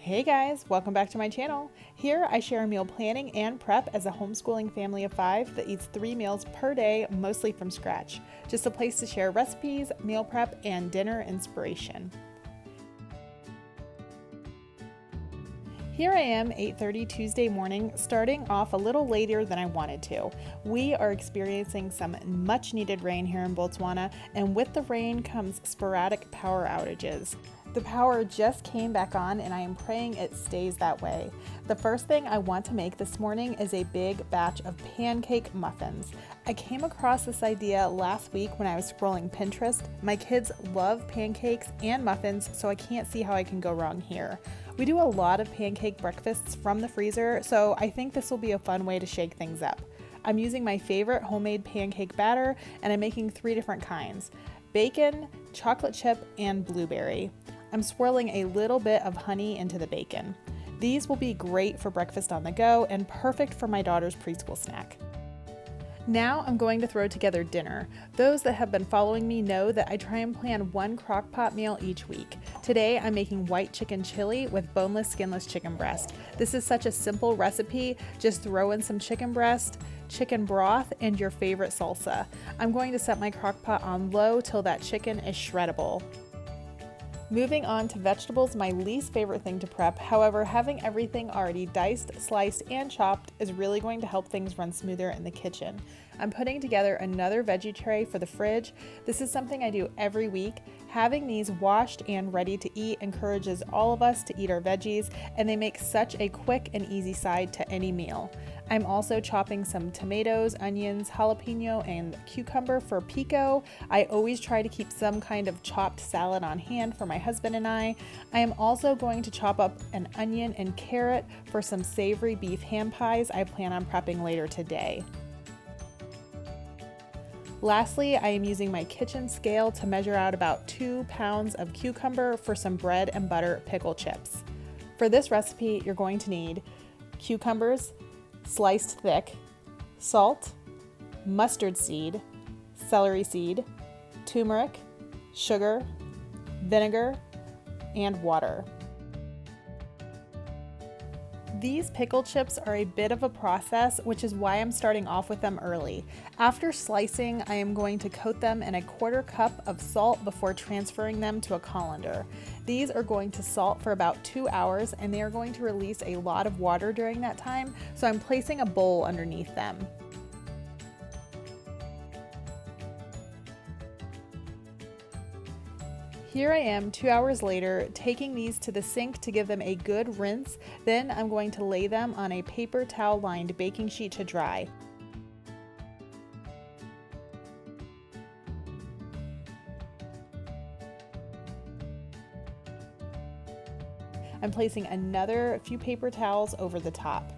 Hey guys, welcome back to my channel. Here I share meal planning and prep as a homeschooling family of 5 that eats 3 meals per day, mostly from scratch. Just a place to share recipes, meal prep, and dinner inspiration. Here I am, 8:30 Tuesday morning, starting off a little later than I wanted to. We are experiencing some much needed rain here in Botswana, and with the rain comes sporadic power outages. The power just came back on and I am praying it stays that way. The first thing I want to make this morning is a big batch of pancake muffins. I came across this idea last week when I was scrolling Pinterest. My kids love pancakes and muffins, so I can't see how I can go wrong here. We do a lot of pancake breakfasts from the freezer, so I think this will be a fun way to shake things up. I'm using my favorite homemade pancake batter and I'm making 3 different kinds: bacon, chocolate chip, and blueberry. I'm swirling a little bit of honey into the bacon. These will be great for breakfast on the go and perfect for my daughter's preschool snack. Now I'm going to throw together dinner. Those that have been following me know that I try and plan one crock-pot meal each week. Today I'm making white chicken chili with boneless, skinless chicken breast. This is such a simple recipe. Just throw in some chicken breast, chicken broth, and your favorite salsa. I'm going to set my crock-pot on low till that chicken is shreddable. Moving on to vegetables, my least favorite thing to prep. However, having everything already diced, sliced, and chopped is really going to help things run smoother in the kitchen. I'm putting together another veggie tray for the fridge. This is something I do every week. Having these washed and ready to eat encourages all of us to eat our veggies, and they make such a quick and easy side to any meal. I'm also chopping some tomatoes, onions, jalapeno, and cucumber for pico. I always try to keep some kind of chopped salad on hand for my husband and I. I am also going to chop up an onion and carrot for some savory beef ham pies I plan on prepping later today. Lastly, I am using my kitchen scale to measure out about 2 pounds of cucumber for some bread and butter pickle chips. For this recipe, you're going to need cucumbers, sliced thick, salt, mustard seed, celery seed, turmeric, sugar, vinegar, and water. These pickle chips are a bit of a process, which is why I'm starting off with them early. After slicing, I am going to coat them in a 1/4 cup of salt before transferring them to a colander. These are going to salt for about 2 hours and they are going to release a lot of water during that time, so I'm placing a bowl underneath them. Here I am 2 hours later, taking these to the sink to give them a good rinse. Then I'm going to lay them on a paper towel lined baking sheet to dry. I'm placing another few paper towels over the top.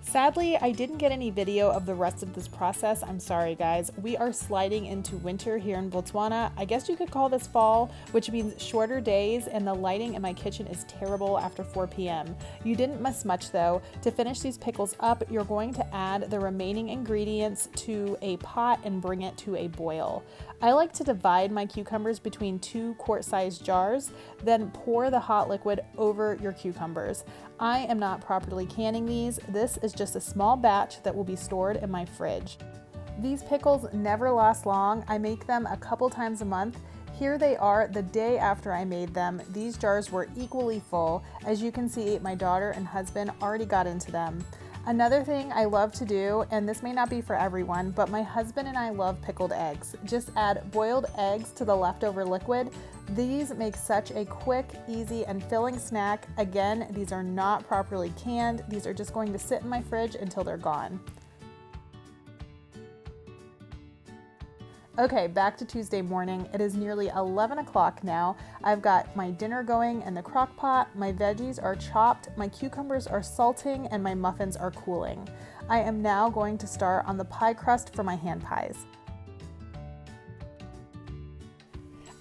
Sadly, I didn't get any video of the rest of this process. I'm sorry guys. We are sliding into winter here in Botswana. I guess you could call this fall, which means shorter days, and the lighting in my kitchen is terrible after 4 p.m. You didn't miss much though. To finish these pickles up, you're going to add the remaining ingredients to a pot and bring it to a boil. I like to divide my cucumbers between 2 quart-sized jars, then pour the hot liquid over your cucumbers. I am not properly canning these. This is just a small batch that will be stored in my fridge. These pickles never last long. I make them a couple times a month. Here they are the day after I made them. These jars were equally full. As you can see, my daughter and husband already got into them. Another thing I love to do, and this may not be for everyone, but my husband and I love pickled eggs. Just add boiled eggs to the leftover liquid. These make such a quick, easy, and filling snack. Again, these are not properly canned. These are just going to sit in my fridge until they're gone. Okay, back to Tuesday morning. It is nearly 11 o'clock now. I've got my dinner going in the crock pot, my veggies are chopped, my cucumbers are salting, and my muffins are cooling. I am now going to start on the pie crust for my hand pies.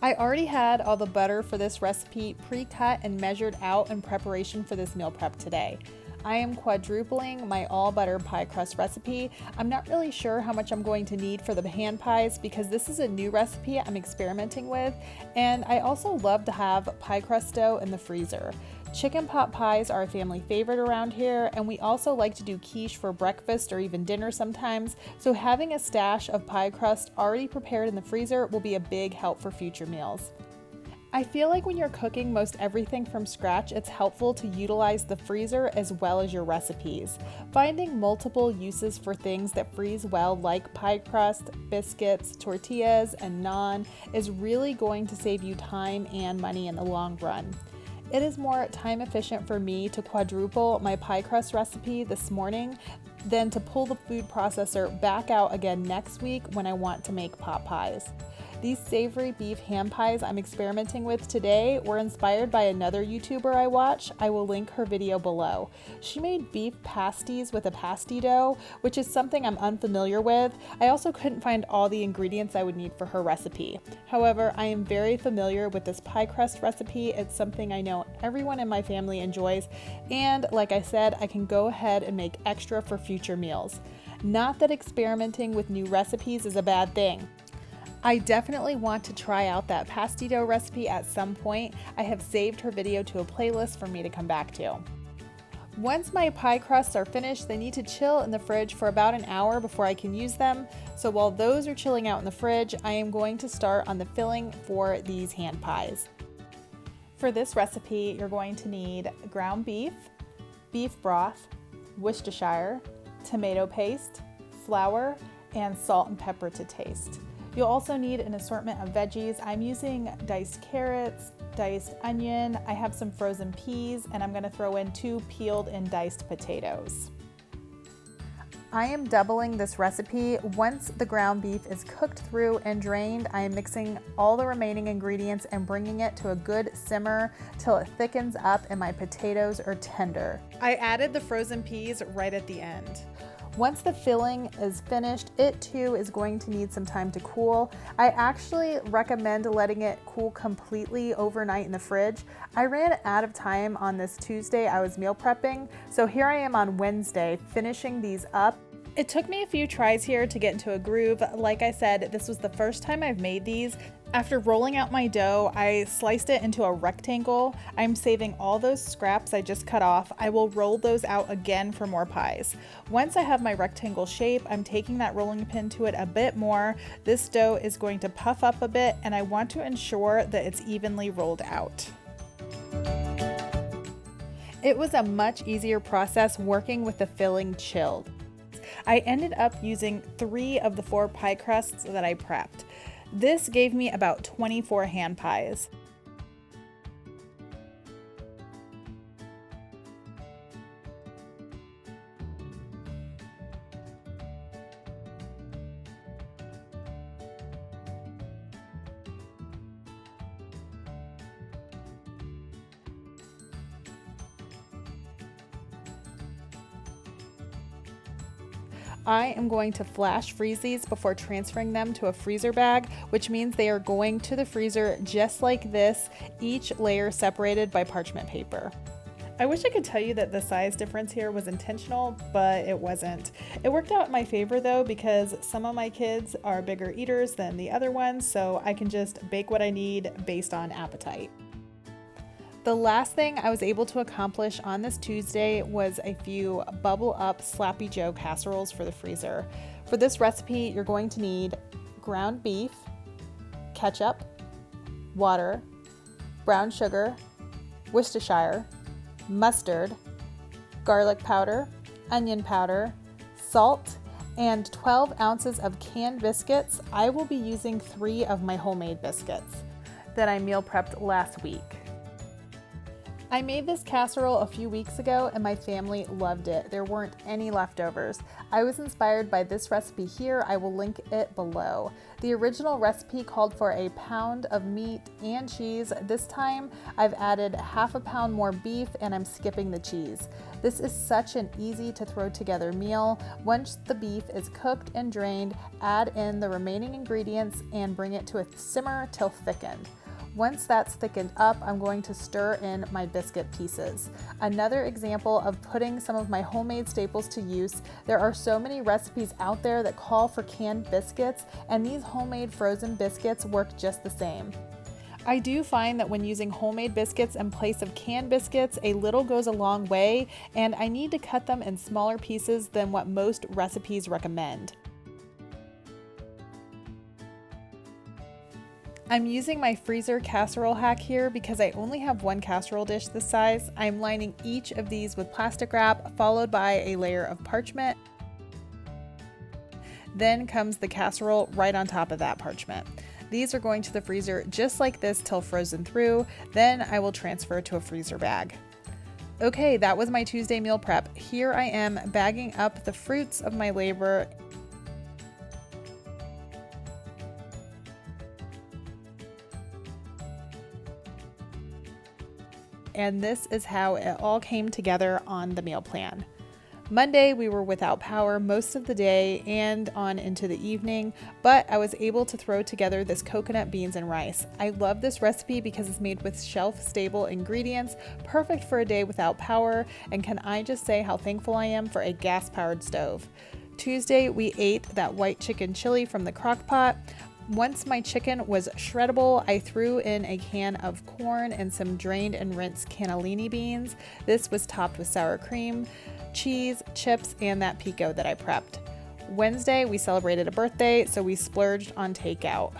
I already had all the butter for this recipe pre-cut and measured out in preparation for this meal prep today. I am quadrupling my all butter pie crust recipe. I'm not really sure how much I'm going to need for the hand pies because this is a new recipe I'm experimenting with, and I also love to have pie crust dough in the freezer. Chicken pot pies are a family favorite around here, and we also like to do quiche for breakfast or even dinner sometimes, so having a stash of pie crust already prepared in the freezer will be a big help for future meals. I feel like when you're cooking most everything from scratch, it's helpful to utilize the freezer as well as your recipes. Finding multiple uses for things that freeze well, like pie crust, biscuits, tortillas, and naan, is really going to save you time and money in the long run. It is more time efficient for me to quadruple my pie crust recipe this morning than to pull the food processor back out again next week when I want to make pot pies. These savory beef ham pies I'm experimenting with today were inspired by another YouTuber I watch. I will link her video below. She made beef pasties with a pasty dough, which is something I'm unfamiliar with. I also couldn't find all the ingredients I would need for her recipe. However, I am very familiar with this pie crust recipe. It's something I know everyone in my family enjoys, and like I said, I can go ahead and make extra for future meals. Not that experimenting with new recipes is a bad thing. I definitely want to try out that pasty dough recipe at some point. I have saved her video to a playlist for me to come back to. Once my pie crusts are finished, they need to chill in the fridge for about an hour before I can use them. So while those are chilling out in the fridge, I am going to start on the filling for these hand pies. For this recipe, you're going to need ground beef, beef broth, Worcestershire, tomato paste, flour, and salt and pepper to taste. You'll also need an assortment of veggies. I'm using diced carrots, diced onion, I have some frozen peas, and I'm gonna throw in 2 peeled and diced potatoes. I am doubling this recipe. Once the ground beef is cooked through and drained, I am mixing all the remaining ingredients and bringing it to a good simmer till it thickens up and my potatoes are tender. I added the frozen peas right at the end. Once the filling is finished, it too is going to need some time to cool. I actually recommend letting it cool completely overnight in the fridge. I ran out of time on this Tuesday. I was meal prepping, so here I am on Wednesday finishing these up. It took me a few tries here to get into a groove. Like I said, this was the first time I've made these. After rolling out my dough, I sliced it into a rectangle. I'm saving all those scraps I just cut off. I will roll those out again for more pies. Once I have my rectangle shape, I'm taking that rolling pin to it a bit more. This dough is going to puff up a bit, and I want to ensure that it's evenly rolled out. It was a much easier process working with the filling chilled. I ended up using 3 of the 4 pie crusts that I prepped. This gave me about 24 hand pies. I am going to flash freeze these before transferring them to a freezer bag, which means they are going to the freezer just like this, each layer separated by parchment paper. I wish I could tell you that the size difference here was intentional, but it wasn't. It worked out in my favor though, because some of my kids are bigger eaters than the other ones, so I can just bake what I need based on appetite. The last thing I was able to accomplish on this Tuesday was a few Bubble Up Slappy Joe casseroles for the freezer. For this recipe, you're going to need ground beef, ketchup, water, brown sugar, Worcestershire, mustard, garlic powder, onion powder, salt, and 12 ounces of canned biscuits. I will be using 3 of my homemade biscuits that I meal prepped last week. I made this casserole a few weeks ago and my family loved it. There weren't any leftovers. I was inspired by this recipe here. I will link it below. The original recipe called for a pound of meat and cheese. This time I've added half a pound more beef and I'm skipping the cheese. This is such an easy to throw together meal. Once the beef is cooked and drained, add in the remaining ingredients and bring it to a simmer till thickened. Once that's thickened up, I'm going to stir in my biscuit pieces. Another example of putting some of my homemade staples to use. There are so many recipes out there that call for canned biscuits, and these homemade frozen biscuits work just the same. I do find that when using homemade biscuits in place of canned biscuits, a little goes a long way, and I need to cut them in smaller pieces than what most recipes recommend. I'm using my freezer casserole hack here because I only have one casserole dish this size. I'm lining each of these with plastic wrap, followed by a layer of parchment. Then comes the casserole right on top of that parchment. These are going to the freezer just like this till frozen through, then I will transfer to a freezer bag. Okay, that was my Tuesday meal prep. Here I am bagging up the fruits of my labor. And this is how it all came together on the meal plan. Monday, we were without power most of the day and on into the evening, but I was able to throw together this coconut beans and rice. I love this recipe because it's made with shelf-stable ingredients, perfect for a day without power, and can I just say how thankful I am for a gas-powered stove. Tuesday, we ate that white chicken chili from the Crockpot. Once my chicken was shreddable, I threw in a can of corn and some drained and rinsed cannellini beans. This was topped with sour cream, cheese, chips, and that pico that I prepped. Wednesday, we celebrated a birthday, so we splurged on takeout.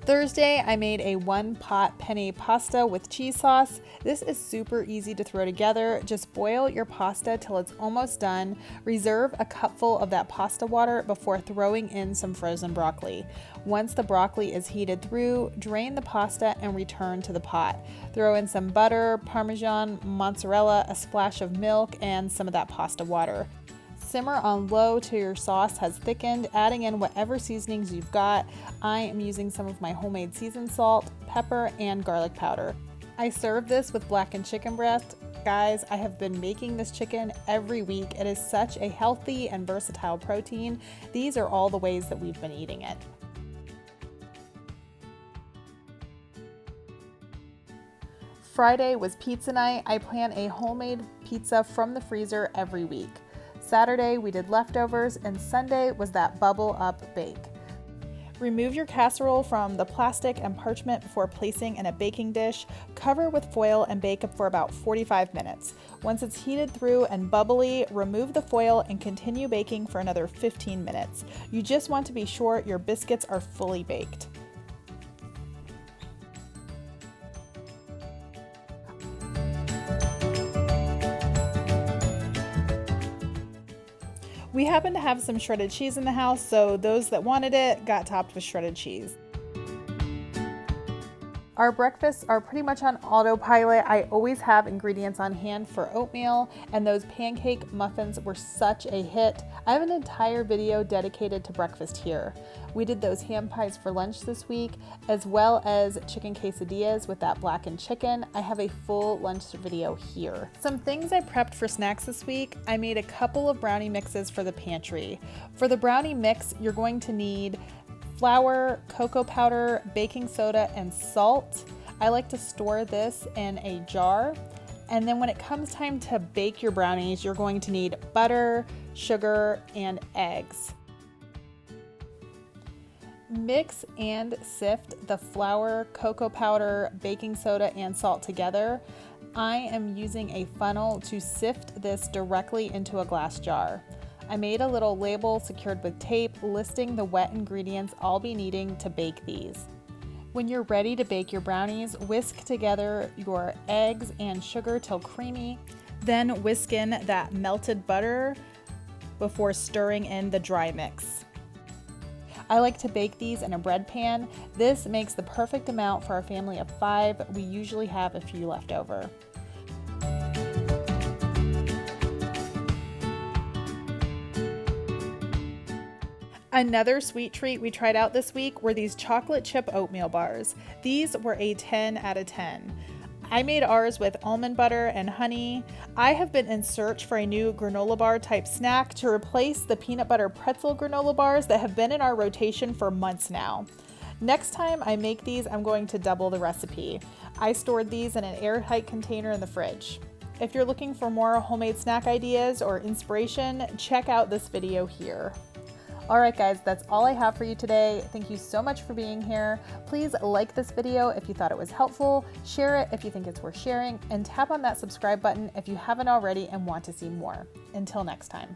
Thursday, I made a one-pot penne pasta with cheese sauce. This is super easy to throw together. Just boil your pasta till it's almost done. Reserve a cupful of that pasta water before throwing in some frozen broccoli. Once the broccoli is heated through, drain the pasta and return to the pot. Throw in some butter, Parmesan, mozzarella, a splash of milk, and some of that pasta water. Simmer on low till your sauce has thickened, adding in whatever seasonings you've got. I am using some of my homemade seasoned salt, pepper, and garlic powder. I serve this with blackened chicken breast. Guys, I have been making this chicken every week. It is such a healthy and versatile protein. These are all the ways that we've been eating it. Friday was pizza night. I plan a homemade pizza from the freezer every week. Saturday, we did leftovers, and Sunday was that bubble up bake. Remove your casserole from the plastic and parchment before placing in a baking dish. Cover with foil and bake for about 45 minutes. Once it's heated through and bubbly, remove the foil and continue baking for another 15 minutes. You just want to be sure your biscuits are fully baked. We happen to have some shredded cheese in the house, so those that wanted it got topped with shredded cheese. Our breakfasts are pretty much on autopilot. I always have ingredients on hand for oatmeal, and those pancake muffins were such a hit. I have an entire video dedicated to breakfast here. We did those ham pies for lunch this week, as well as chicken quesadillas with that blackened chicken. I have a full lunch video here. Some things I prepped for snacks this week. I made a couple of brownie mixes for the pantry. For the brownie mix, you're going to need flour, cocoa powder, baking soda, and salt. I like to store this in a jar. And then when it comes time to bake your brownies, you're going to need butter, sugar, and eggs. Mix and sift the flour, cocoa powder, baking soda, and salt together. I am using a funnel to sift this directly into a glass jar. I made a little label secured with tape listing the wet ingredients I'll be needing to bake these. When you're ready to bake your brownies, whisk together your eggs and sugar till creamy, then whisk in that melted butter before stirring in the dry mix. I like to bake these in a bread pan. This makes the perfect amount for our family of 5. We usually have a few left over. Another sweet treat we tried out this week were these chocolate chip oatmeal bars. These were a 10 out of 10. I made ours with almond butter and honey. I have been in search for a new granola bar type snack to replace the peanut butter pretzel granola bars that have been in our rotation for months now. Next time I make these, I'm going to double the recipe. I stored these in an airtight container in the fridge. If you're looking for more homemade snack ideas or inspiration, check out this video here. All right, guys, that's all I have for you today. Thank you so much for being here. Please like this video if you thought it was helpful, share it if you think it's worth sharing, and tap on that subscribe button if you haven't already and want to see more. Until next time.